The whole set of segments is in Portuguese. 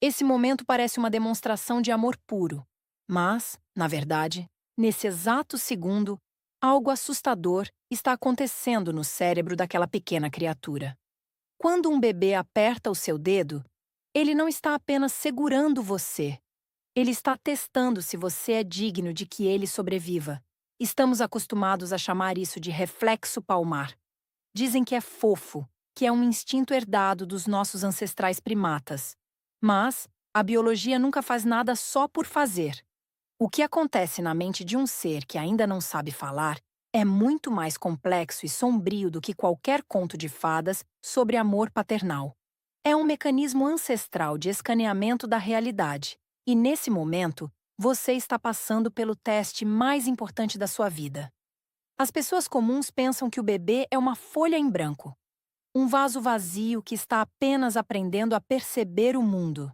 Esse momento parece uma demonstração de amor puro, mas, na verdade, nesse exato segundo, algo assustador está acontecendo no cérebro daquela pequena criatura. Quando um bebê aperta o seu dedo, ele não está apenas segurando você, ele está testando se você é digno de que ele sobreviva. Estamos acostumados a chamar isso de reflexo palmar. Dizem que é fofo, que é um instinto herdado dos nossos ancestrais primatas. Mas a biologia nunca faz nada só por fazer. O que acontece na mente de um ser que ainda não sabe falar é muito mais complexo e sombrio do que qualquer conto de fadas sobre amor paternal. É um mecanismo ancestral de escaneamento da realidade, e nesse momento, você está passando pelo teste mais importante da sua vida. As pessoas comuns pensam que o bebê é uma folha em branco, um vaso vazio que está apenas aprendendo a perceber o mundo.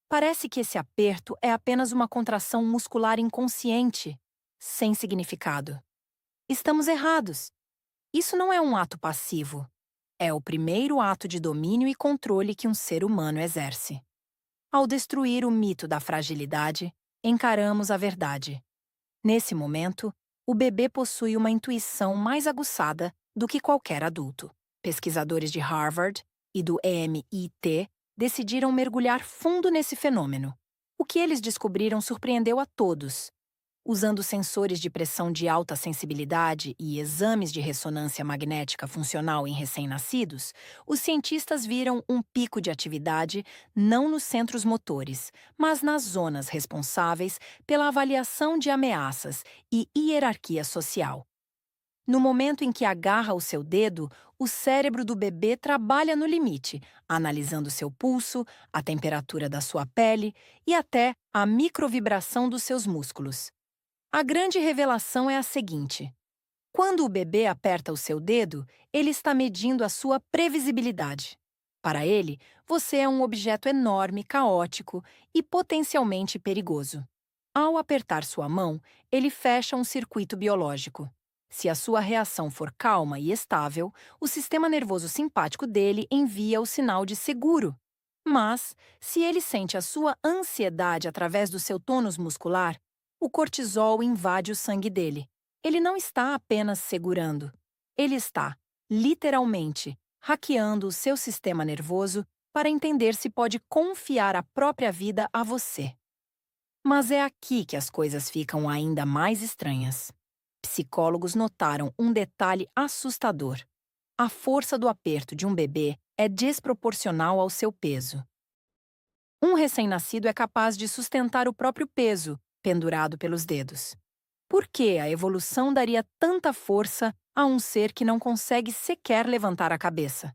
Parece que esse aperto é apenas uma contração muscular inconsciente, sem significado. Estamos errados. Isso não é um ato passivo. É o primeiro ato de domínio e controle que um ser humano exerce. Ao destruir o mito da fragilidade, encaramos a verdade. Nesse momento, o bebê possui uma intuição mais aguçada do que qualquer adulto. Pesquisadores de Harvard e do MIT decidiram mergulhar fundo nesse fenômeno. O que eles descobriram surpreendeu a todos. Usando sensores de pressão de alta sensibilidade e exames de ressonância magnética funcional em recém-nascidos, os cientistas viram um pico de atividade não nos centros motores, mas nas zonas responsáveis pela avaliação de ameaças e hierarquia social. No momento em que agarra o seu dedo, o cérebro do bebê trabalha no limite, analisando seu pulso, a temperatura da sua pele e até a microvibração dos seus músculos. A grande revelação é a seguinte: quando o bebê aperta o seu dedo, ele está medindo a sua previsibilidade. Para ele, você é um objeto enorme, caótico e potencialmente perigoso. Ao apertar sua mão, ele fecha um circuito biológico. Se a sua reação for calma e estável, o sistema nervoso simpático dele envia o sinal de seguro. Mas, se ele sente a sua ansiedade através do seu tônus muscular, o cortisol invade o sangue dele. Ele não está apenas segurando. Ele está, literalmente, hackeando o seu sistema nervoso para entender se pode confiar a própria vida a você. Mas é aqui que as coisas ficam ainda mais estranhas. Psicólogos notaram um detalhe assustador. A força do aperto de um bebê é desproporcional ao seu peso. Um recém-nascido é capaz de sustentar o próprio peso, pendurado pelos dedos. Por que a evolução daria tanta força a um ser que não consegue sequer levantar a cabeça?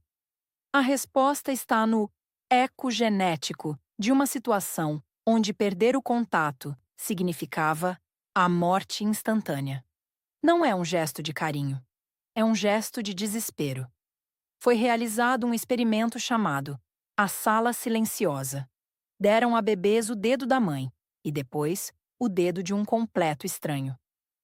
A resposta está no ecogenético de uma situação onde perder o contato significava a morte instantânea. Não é um gesto de carinho, é um gesto de desespero. Foi realizado um experimento chamado a Sala Silenciosa. Deram a bebês o dedo da mãe e depois o dedo de um completo estranho.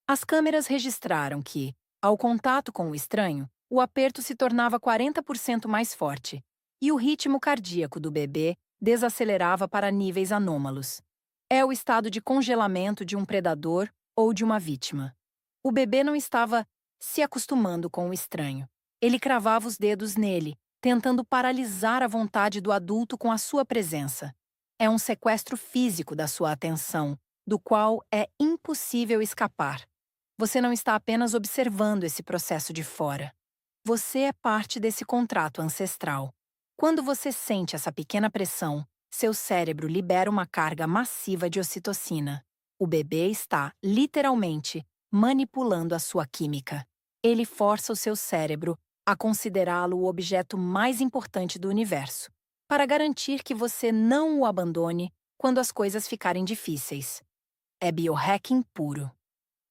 As câmeras registraram que, ao contato com o estranho, o aperto se tornava 40% mais forte e o ritmo cardíaco do bebê desacelerava para níveis anômalos. É o estado de congelamento de um predador ou de uma vítima. O bebê não estava se acostumando com o estranho. Ele cravava os dedos nele, tentando paralisar a vontade do adulto com a sua presença. É um sequestro físico da sua atenção, do qual é impossível escapar. Você não está apenas observando esse processo de fora. Você é parte desse contrato ancestral. Quando você sente essa pequena pressão, seu cérebro libera uma carga massiva de ocitocina. O bebê está, literalmente, manipulando a sua química. Ele força o seu cérebro a considerá-lo o objeto mais importante do universo, para garantir que você não o abandone quando as coisas ficarem difíceis. É biohacking puro.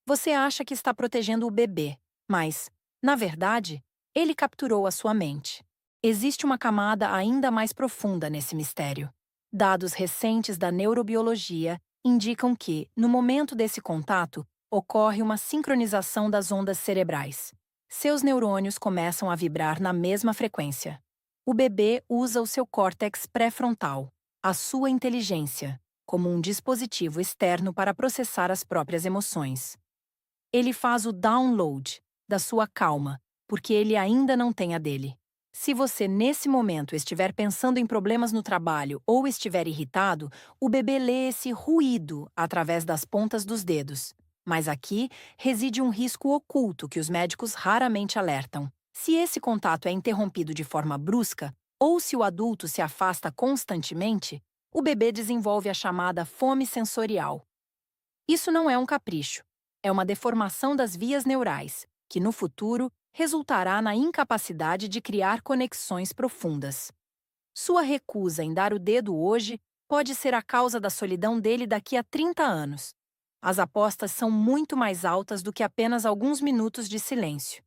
Você acha que está protegendo o bebê, mas, na verdade, ele capturou a sua mente. Existe uma camada ainda mais profunda nesse mistério. Dados recentes da neurobiologia indicam que, no momento desse contato, ocorre uma sincronização das ondas cerebrais. Seus neurônios começam a vibrar na mesma frequência. O bebê usa o seu córtex pré-frontal, a sua inteligência, como um dispositivo externo para processar as próprias emoções. Ele faz o download da sua calma, porque ele ainda não tem a dele. Se você, nesse momento, estiver pensando em problemas no trabalho ou estiver irritado, o bebê lê esse ruído através das pontas dos dedos. Mas aqui reside um risco oculto que os médicos raramente alertam. Se esse contato é interrompido de forma brusca, ou se o adulto se afasta constantemente, o bebê desenvolve a chamada fome sensorial. Isso não é um capricho. É uma deformação das vias neurais, que no futuro resultará na incapacidade de criar conexões profundas. Sua recusa em dar o dedo hoje pode ser a causa da solidão dele daqui a 30 anos. As apostas são muito mais altas do que apenas alguns minutos de silêncio.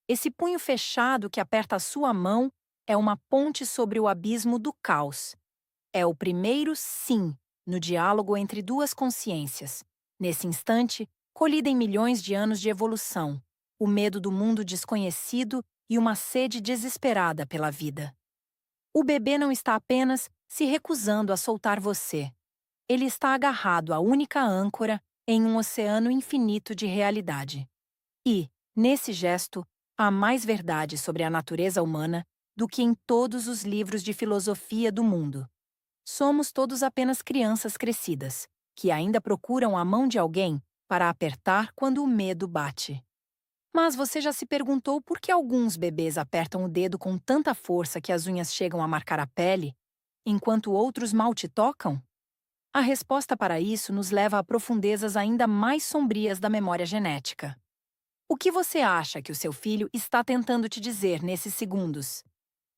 Esse punho fechado que aperta a sua mão é uma ponte sobre o abismo do caos. É o primeiro sim no diálogo entre duas consciências. Nesse instante, colidem milhões de anos de evolução, o medo do mundo desconhecido e uma sede desesperada pela vida. O bebê não está apenas se recusando a soltar você. Ele está agarrado à única âncora em um oceano infinito de realidade. E, nesse gesto, há mais verdade sobre a natureza humana do que em todos os livros de filosofia do mundo. Somos todos apenas crianças crescidas, que ainda procuram a mão de alguém para apertar quando o medo bate. Mas você já se perguntou por que alguns bebês apertam o dedo com tanta força que as unhas chegam a marcar a pele, enquanto outros mal te tocam? A resposta para isso nos leva a profundezas ainda mais sombrias da memória genética. O que você acha que o seu filho está tentando te dizer nesses segundos?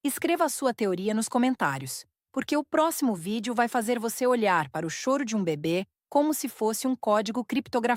Escreva a sua teoria nos comentários, porque o próximo vídeo vai fazer você olhar para o choro de um bebê como se fosse um código criptografado.